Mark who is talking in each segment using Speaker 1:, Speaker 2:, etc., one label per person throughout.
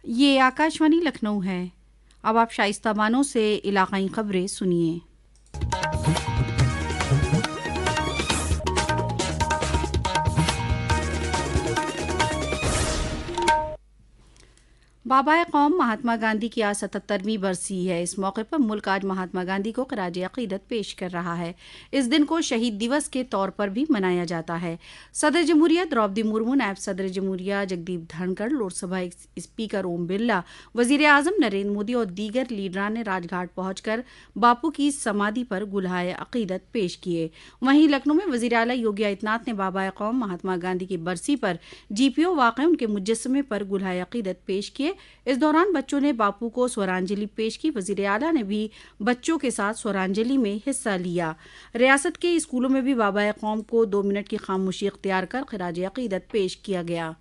Speaker 1: ये आकाशवाणी लखनऊ है। अब आप शाइस्ता बानो से इलाकाई खबरें सुनिए। बाबाए कौम महात्मा गांधी की आज 77वीं बरसी है। इस मौके पर मुल्क आज महात्मा गांधी को खराज अकीदत पेश कर रहा है। इस दिन को शहीद दिवस के तौर पर भी मनाया जाता है। सदर जमहूरिया द्रौपदी मुर्मू, नायब सदर जमहूरिया जगदीप धनखड़, लोकसभा स्पीकर ओम बिरला, वजीर आजम नरेंद्र मोदी और दीगर लीडरान ने राजघाट पहुंचकर बापू की समाधि पर गुलहाए अकीदत पेश किए। वहीं लखनऊ में वजीर आला योगी आदित्यनाथ ने बाबाए कौम महात्मा गांधी की बरसी पर जीपीओ वाक़ उनके मुजस्समे पर गुलहाए अकीदत पेश किए। इस दौरान बच्चों ने बापू को स्वरांजलि पेश की। वजीर आला ने भी बच्चों के साथ स्वरांजलि में हिस्सा लिया। रियासत के स्कूलों में भी बाबाए कौम को 2 मिनट की खामोशी इख्तियार कर खराज अकीदत पेश किया गया।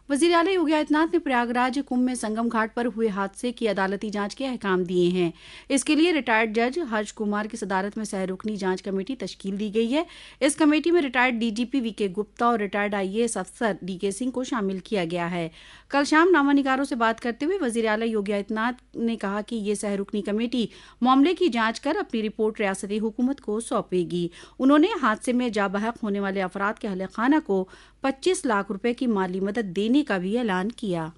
Speaker 1: वज़ीर आला योगी आदित्यनाथ ने प्रयागराज कुंभ में संगम घाट पर हुए हादसे की अदालती जांच के अहकाम दिए हैं। इसके लिए रिटायर्ड जज हर्ष कुमार की सदारत में सहरुकनी जांच कमेटी तश्कील दी गई है। इस कमेटी में रिटायर्ड डीजीपी वीके गुप्ता और रिटायर्ड आईएएस अफसर डीके सिंह को शामिल किया गया है। कल शाम नामानिगारों से बात करते हुए वज़ीर आला योगी आदित्यनाथ ने कहा कि ये सहरुकनी कमेटी मामले की जांच कर अपनी रिपोर्ट रियासती हुकूमत को सौंपेगी। उन्होंने हादसे में जाबहक होने वाले अफराद के अहले खाना को 25 लाख रुपए की माली मदद देने का भी ऐलान किया।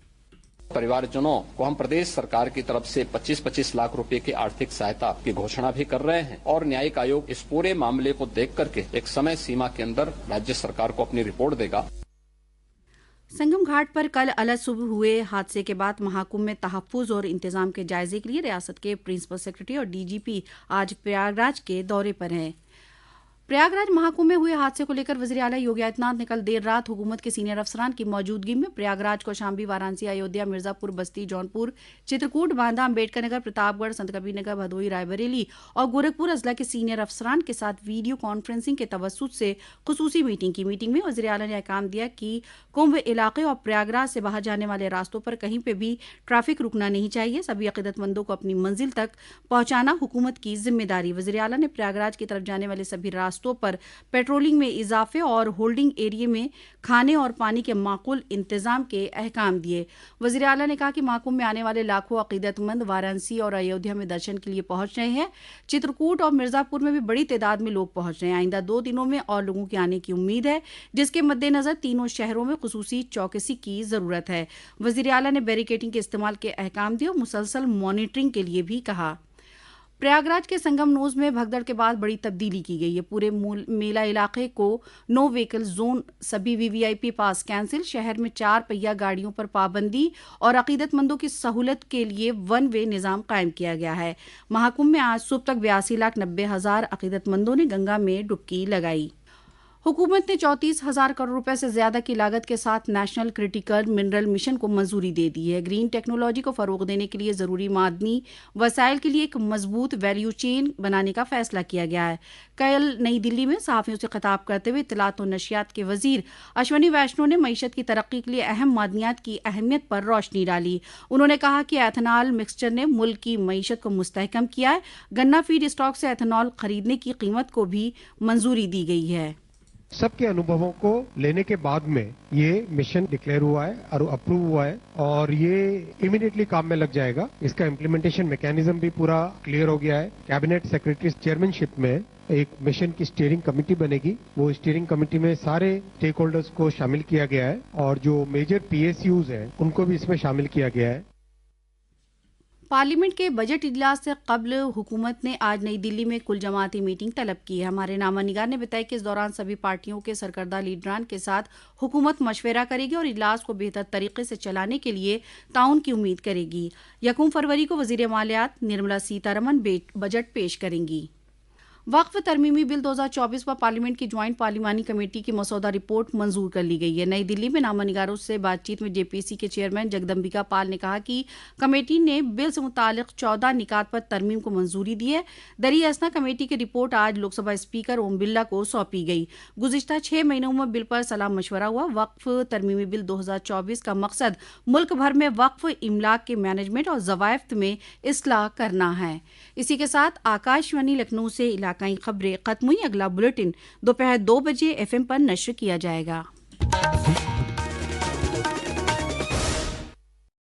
Speaker 2: परिवारजनों को हम प्रदेश सरकार की तरफ से 25-25 लाख रुपए की आर्थिक सहायता की घोषणा भी कर रहे हैं और न्यायिक आयोग इस पूरे मामले को देख करके एक समय सीमा के अंदर राज्य सरकार को अपनी रिपोर्ट देगा।
Speaker 1: संगम घाट पर कल अलग सुबह हुए हादसे के बाद महाकुंभ में तहफ्फुज और इंतजाम के जायजे के लिए रियासत के प्रिंसिपल सेक्रेटरी और डीजीपी आज प्रयागराज के दौरे पर हैं। प्रयागराज महाकुंभ में हुए हादसे को लेकर वज़ीर आला योगी आदित्यनाथ ने कल देर रात हुकूमत के सीनियर अफसरान की मौजूदगी में प्रयागराज, कौशाम्बी, वाराणसी, अयोध्या, मिर्जापुर, बस्ती, जौनपुर, चित्रकूट, बांदा, अम्बेडकर नगर, प्रतापगढ़, संत कबीर नगर, भदोही, रायबरेली और गोरखपुर अजला के सीनियर अफसरान के साथ वीडियो कॉन्फ्रेंसिंग के तवस्सुत से खुसूसी मीटिंग की। मीटिंग में वज़ीर आला ने अहकाम दिया कि कुंभ इलाके और प्रयागराज से बाहर जाने वाले रास्तों पर कहीं पर भी ट्रैफिक रुकना नहीं चाहिए। सभी अकीदतमंदों को अपनी मंजिल तक पहुंचाना हुकूमत की जिम्मेदारी। वज़ीर आला ने प्रयागराज की तरफ जाने वाले सभी रास्तों पर पेट्रोलिंग में इजाफे और होल्डिंग एरिया में खाने और पानी के माकूल इंतजाम के अहकाम दिए। वज़ीर आला ने कहा कि महाकुंभ में आने वाले लाखों अकीदतमंद वाराणसी और अयोध्या में दर्शन के लिए पहुंच रहे हैं। चित्रकूट और मिर्जापुर में भी बड़ी तादाद में लोग पहुंच रहे हैं। आइंदा 2 दिनों में और लोगों के आने की उम्मीद है, जिसके मद्देनजर तीनों शहरों में खुसूसी चौकसी की जरूरत है। वज़ीर आला ने बैरिकेडिंग के इस्तेमाल के अहकाम दिए और मुसलसल मॉनिटरिंग के लिए भी कहा। प्रयागराज के संगम नोज में भगदड़ के बाद बड़ी तब्दीली की गई है। पूरे मेला इलाके को नो व्हीकल जोन, सभी वीवीआईपी पास कैंसिल, शहर में 4 पहिया गाड़ियों पर पाबंदी और अकीदतमंदों की सहूलत के लिए 1 वे निज़ाम कायम किया गया है। महाकुंभ में आज सुबह तक 82,90,000 अकीदतमंदों ने गंगा में डुबकी लगाई। हुकूमत ने 34,000 करोड़ रुपए से ज्यादा की लागत के साथ नेशनल क्रिटिकल मिनरल मिशन को मंजूरी दे दी है। ग्रीन टेक्नोलॉजी को फरोग देने के लिए जरूरी मादनी वसाइल के लिए एक मजबूत वैल्यू चेन बनाने का फैसला किया गया है। कल नई दिल्ली में सहाफियों से खिताब करते हुए इत्तलात और नशियात के वजीर अश्वनी वैष्णव ने मईशत की तरक्की के लिए अहम मादनियात की अहमियत पर रोशनी डाली। उन्होंने कहा कि एथनॉल मिक्सचर ने मुल्क की मईशत को मुस्तहकम किया है। गन्ना फीड स्टॉक से एथनॉल खरीदने की कीमत को भी मंजूरी दी गई है।
Speaker 3: सबके अनुभवों को लेने के बाद में ये मिशन डिक्लेयर हुआ है और अप्रूव हुआ है और ये इमीडिएटली काम में लग जाएगा। इसका इम्प्लीमेंटेशन मैकेनिज्म भी पूरा क्लियर हो गया है। कैबिनेट सेक्रेटरी चेयरमैनशिप में एक मिशन की स्टीयरिंग कमेटी बनेगी। वो स्टीयरिंग कमेटी में सारे स्टेक होल्डर्स को शामिल किया गया है और जो मेजर पीएसयूज हैं उनको भी इसमें शामिल किया गया है।
Speaker 1: पार्लियामेंट के बजट इजलास से कबल हुकूमत ने आज नई दिल्ली में कुल जमाती मीटिंग तलब की है। हमारे नामानिगार ने बताया कि इस दौरान सभी पार्टियों के सरकर्दा लीडरान के साथ हुकूमत मशवरा करेगी और इजलास को बेहतर तरीके से चलाने के लिए ताउन की उम्मीद करेगी। 1 फरवरी को वजीर मालियात निर्मला सीतारमन बजट पेश करेंगी। वक्फ तरमीमी बिल 2024 पर पार्लियामेंट की ज्वाइंट पार्लिमानी कमेटी की मसौदा रिपोर्ट मंजूर कर ली गई है। नई दिल्ली में नामानिगारों से बातचीत में जेपीसी के चेयरमैन जगदम्बिका पाल ने कहा कि कमेटी ने बिल से मुतालिक 14 निकात पर तरमीम को मंजूरी दी है। दरी असना कमेटी की रिपोर्ट आज लोकसभा स्पीकर ओम बिरला को सौंपी गई। गुज़िश्ता 6 महीनों में बिल पर सलाह मशवरा हुआ। वक्फ तरमीमी बिल 2024 का मकसद मुल्क भर में वक्फ इमलाक के मैनेजमेंट और ज़वायफ्त में इस्लाह करना है। इसी के साथ आकाशवाणी लखनऊ से इलाकाई खबरें खत्म हुई। अगला बुलेटिन दोपहर 2 बजे FM पर नश्र किया जाएगा।